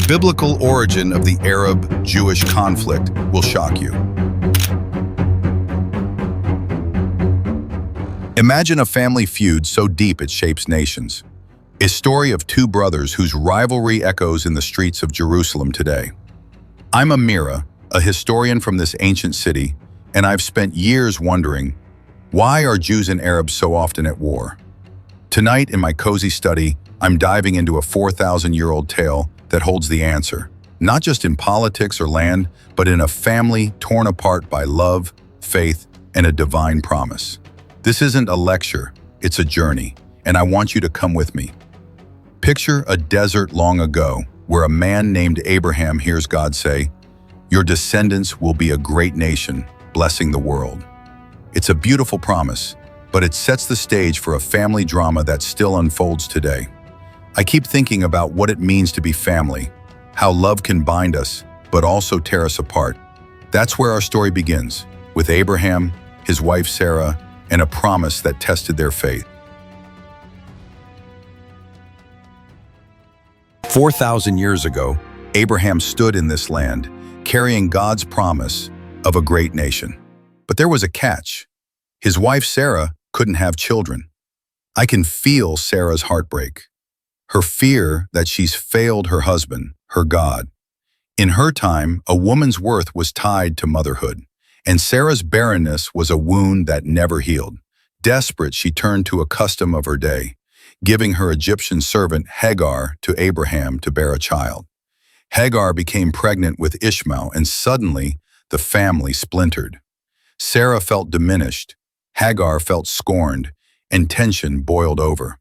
biblical origin of the Arab-Jewish conflict will shock you. Imagine a family feud so deep it shapes nations. A story of two brothers whose rivalry echoes in the streets of Jerusalem today. I'm Amira, a historian from this ancient city, and I've spent years wondering, why are Jews and Arabs so often at war? Tonight, in my cozy study, I'm diving into a 4,000-year-old tale that holds the answer, not just in politics or land, but in a family torn apart by love, faith, and a divine promise. This isn't a lecture, it's a journey, and I want you to come with me. Picture a desert long ago, where a man named Abraham hears God say, "Your descendants will be a great nation, blessing the world." It's a beautiful promise, but it sets the stage for a family drama that still unfolds today. I keep thinking about what it means to be family, how love can bind us, but also tear us apart. That's where our story begins, with Abraham, his wife Sarah, and a promise that tested their faith. 4,000 years ago, Abraham stood in this land, carrying God's promise of a great nation. But there was a catch. His wife Sarah couldn't have children. I can feel Sarah's heartbreak, her fear that she's failed her husband, her God. In her time, a woman's worth was tied to motherhood, and Sarah's barrenness was a wound that never healed. Desperate, she turned to a custom of her day, giving her Egyptian servant Hagar to Abraham to bear a child. Hagar became pregnant with Ishmael, and suddenly the family splintered. Sarah felt diminished, Hagar felt scorned, and tension boiled over.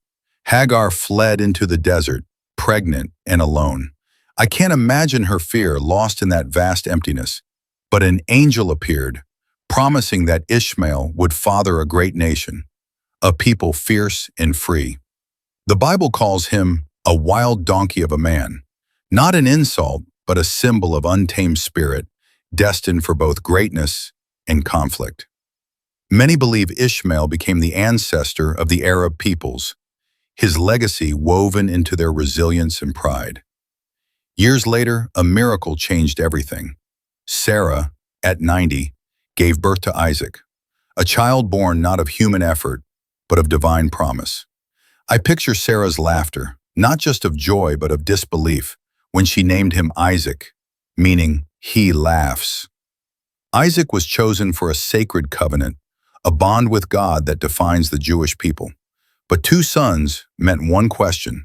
Hagar fled into the desert, pregnant and alone. I can't imagine her fear, lost in that vast emptiness. But an angel appeared, promising that Ishmael would father a great nation, a people fierce and free. The Bible calls him a wild donkey of a man, not an insult, but a symbol of untamed spirit, destined for both greatness and conflict. Many believe Ishmael became the ancestor of the Arab peoples, his legacy woven into their resilience and pride. Years later, a miracle changed everything. Sarah, at 90, gave birth to Isaac, a child born not of human effort, but of divine promise. I picture Sarah's laughter, not just of joy, but of disbelief, when she named him Isaac, meaning he laughs. Isaac was chosen for a sacred covenant, a bond with God that defines the Jewish people. But two sons meant one question: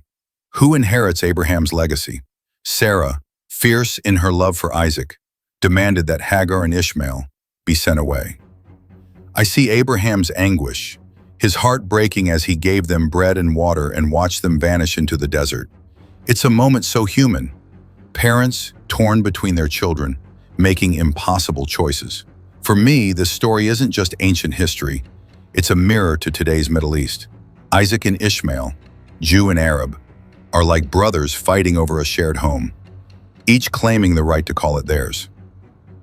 who inherits Abraham's legacy? Sarah, fierce in her love for Isaac, demanded that Hagar and Ishmael be sent away. I see Abraham's anguish, his heart breaking as he gave them bread and water and watched them vanish into the desert. It's a moment so human. Parents torn between their children, making impossible choices. For me, this story isn't just ancient history. It's a mirror to today's Middle East. Isaac and Ishmael, Jew and Arab, are like brothers fighting over a shared home, each claiming the right to call it theirs.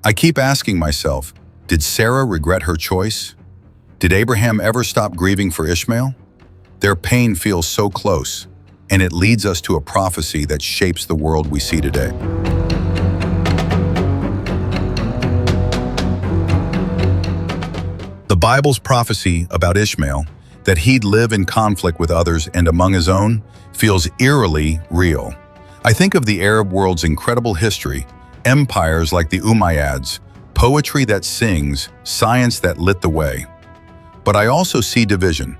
I keep asking myself, did Sarah regret her choice? Did Abraham ever stop grieving for Ishmael? Their pain feels so close, and it leads us to a prophecy that shapes the world we see today. The Bible's prophecy about Ishmael, that he'd live in conflict with others and among his own, feels eerily real. I think of the Arab world's incredible history, empires like the Umayyads, poetry that sings, science that lit the way. But I also see division,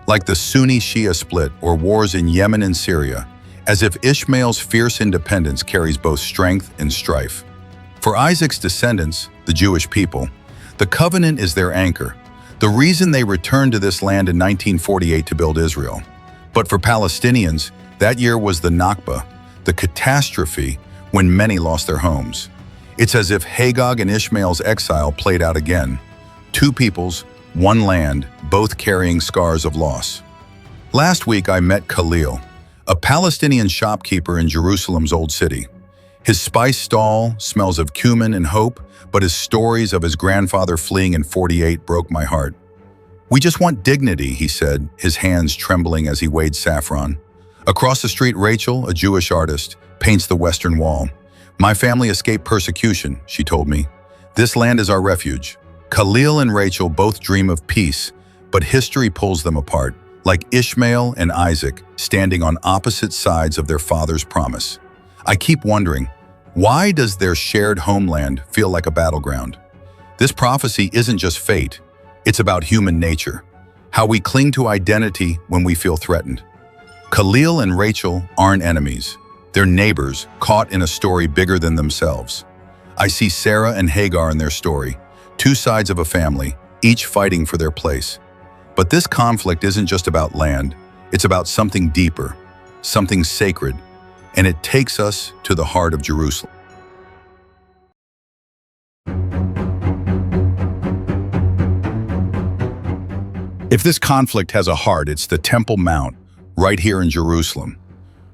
like the Sunni-Shia split or wars in Yemen and Syria, as if Ishmael's fierce independence carries both strength and strife. For Isaac's descendants, the Jewish people, the covenant is their anchor, the reason they returned to this land in 1948 to build Israel. But for Palestinians, that year was the Nakba, the catastrophe when many lost their homes. It's as if Hagar and Ishmael's exile played out again. Two peoples, one land, both carrying scars of loss. Last week I met Khalil, a Palestinian shopkeeper in Jerusalem's Old City. His spice stall smells of cumin and hope, but his stories of his grandfather fleeing in '48 broke my heart. "We just want dignity," he said, his hands trembling as he weighed saffron. Across the street, Rachel, a Jewish artist, paints the Western Wall. My family escaped persecution, she told me. This land is our refuge. Khalil and Rachel both dream of peace, but history pulls them apart, like Ishmael and Isaac standing on opposite sides of their father's promise. I keep wondering, why does their shared homeland feel like a battleground? This prophecy isn't just fate, it's about human nature, how we cling to identity when we feel threatened. Khalil and Rachel aren't enemies. They're neighbors caught in a story bigger than themselves. I see Sarah and Hagar in their story, two sides of a family, each fighting for their place. But this conflict isn't just about land, it's about something deeper, something sacred, and it takes us to the heart of Jerusalem. If this conflict has a heart, it's the Temple Mount, right here in Jerusalem.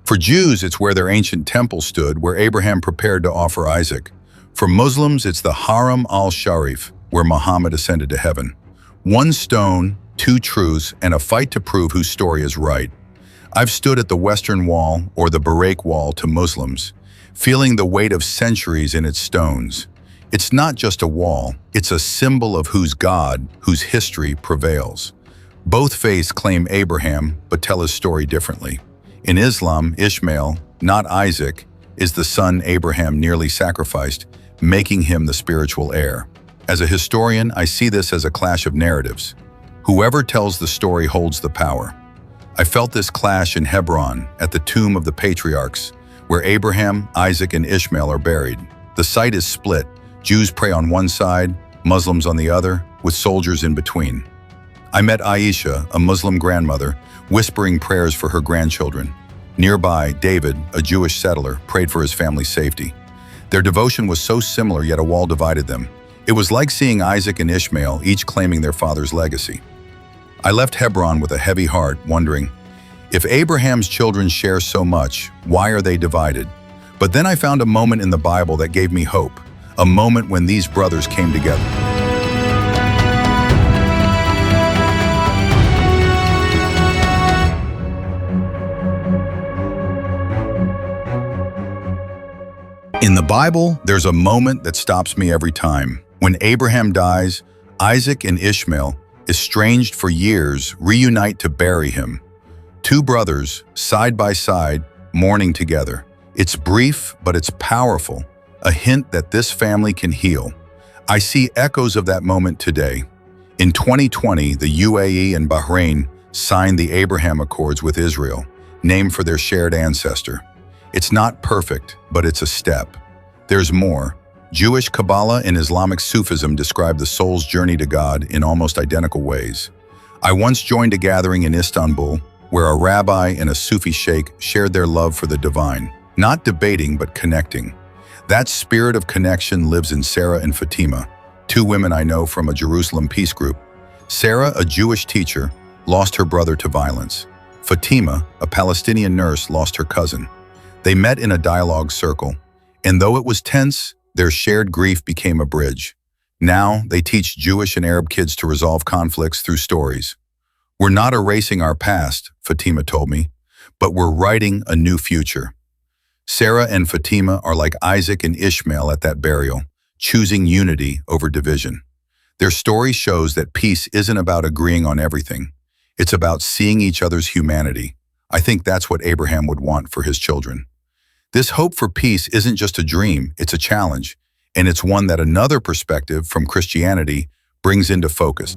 For Jews, it's where their ancient temple stood, where Abraham prepared to offer Isaac. For Muslims, it's the Haram al-Sharif, where Muhammad ascended to heaven. One stone, two truths, and a fight to prove whose story is right. I've stood at the Western Wall, or the Barak Wall to Muslims, feeling the weight of centuries in its stones. It's not just a wall, it's a symbol of whose God, whose history prevails. Both faiths claim Abraham, but tell his story differently. In Islam, Ishmael, not Isaac, is the son Abraham nearly sacrificed, making him the spiritual heir. As a historian, I see this as a clash of narratives. Whoever tells the story holds the power. I felt this clash in Hebron, at the tomb of the patriarchs, where Abraham, Isaac, and Ishmael are buried. The site is split. Jews pray on one side, Muslims on the other, with soldiers in between. I met Aisha, a Muslim grandmother, whispering prayers for her grandchildren. Nearby, David, a Jewish settler, prayed for his family's safety. Their devotion was so similar, yet a wall divided them. It was like seeing Isaac and Ishmael, each claiming their father's legacy. I left Hebron with a heavy heart, wondering, if Abraham's children share so much, why are they divided? But then I found a moment in the Bible that gave me hope, a moment when these brothers came together. In the Bible, there's a moment that stops me every time. When Abraham dies, Isaac and Ishmael, estranged for years, reunite to bury him. Two brothers, side by side, mourning together. It's brief, but it's powerful, a hint that this family can heal. I see echoes of that moment today. In 2020, the UAE and Bahrain signed the Abraham Accords with Israel, named for their shared ancestor. It's not perfect, but it's a step. There's more. Jewish Kabbalah and Islamic Sufism describe the soul's journey to God in almost identical ways. I once joined a gathering in Istanbul where a rabbi and a Sufi sheikh shared their love for the divine, not debating but connecting. That spirit of connection lives in Sarah and Fatima, two women I know from a Jerusalem peace group. Sarah, a Jewish teacher, lost her brother to violence. Fatima, a Palestinian nurse, lost her cousin. They met in a dialogue circle, and though it was tense, their shared grief became a bridge. Now, they teach Jewish and Arab kids to resolve conflicts through stories. We're not erasing our past, Fatima told me, but we're writing a new future. Sarah and Fatima are like Isaac and Ishmael at that burial, choosing unity over division. Their story shows that peace isn't about agreeing on everything. It's about seeing each other's humanity. I think that's what Abraham would want for his children. This hope for peace isn't just a dream, it's a challenge, and it's one that another perspective from Christianity brings into focus.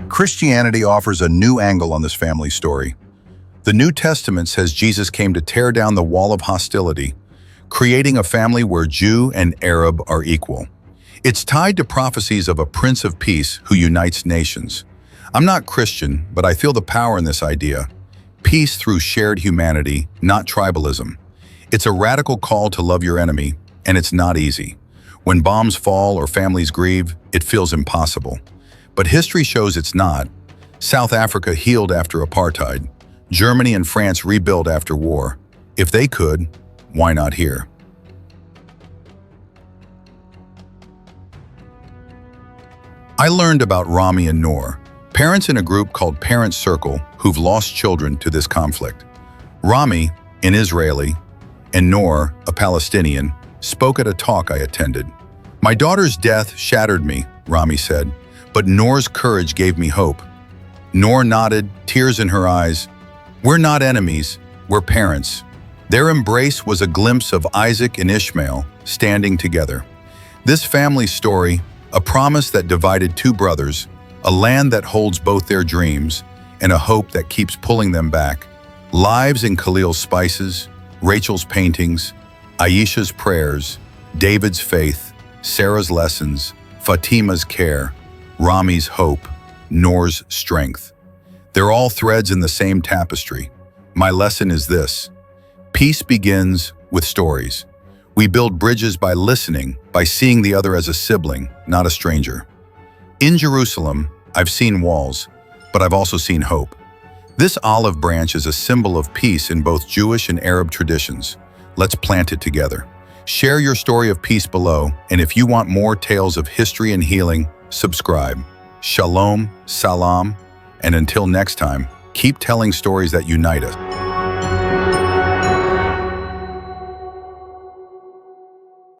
Christianity offers a new angle on this family story. The New Testament says Jesus came to tear down the wall of hostility, creating a family where Jew and Arab are equal. It's tied to prophecies of a Prince of Peace who unites nations. I'm not Christian, but I feel the power in this idea. Peace through shared humanity, not tribalism. It's a radical call to love your enemy, and it's not easy. When bombs fall or families grieve, it feels impossible. But history shows it's not. South Africa healed after apartheid. Germany and France rebuilt after war. If they could, why not here? I learned about Rami and Noor, parents in a group called Parent Circle who've lost children to this conflict. Rami, an Israeli, and Noor, a Palestinian, spoke at a talk I attended. "My daughter's death shattered me," Rami said, "but Noor's courage gave me hope." Noor nodded, tears in her eyes. "We're not enemies, we're parents." Their embrace was a glimpse of Isaac and Ishmael standing together. This family story, a promise that divided two brothers, a land that holds both their dreams, and a hope that keeps pulling them back. Lives in Khalil's spices, Rachel's paintings, Aisha's prayers, David's faith, Sarah's lessons, Fatima's care, Rami's hope, Noor's strength. They're all threads in the same tapestry. My lesson is this: peace begins with stories. We build bridges by listening, by seeing the other as a sibling, not a stranger. In Jerusalem, I've seen walls, but I've also seen hope. This olive branch is a symbol of peace in both Jewish and Arab traditions. Let's plant it together. Share your story of peace below, and if you want more tales of history and healing, subscribe. Shalom, salam, and until next time, keep telling stories that unite us.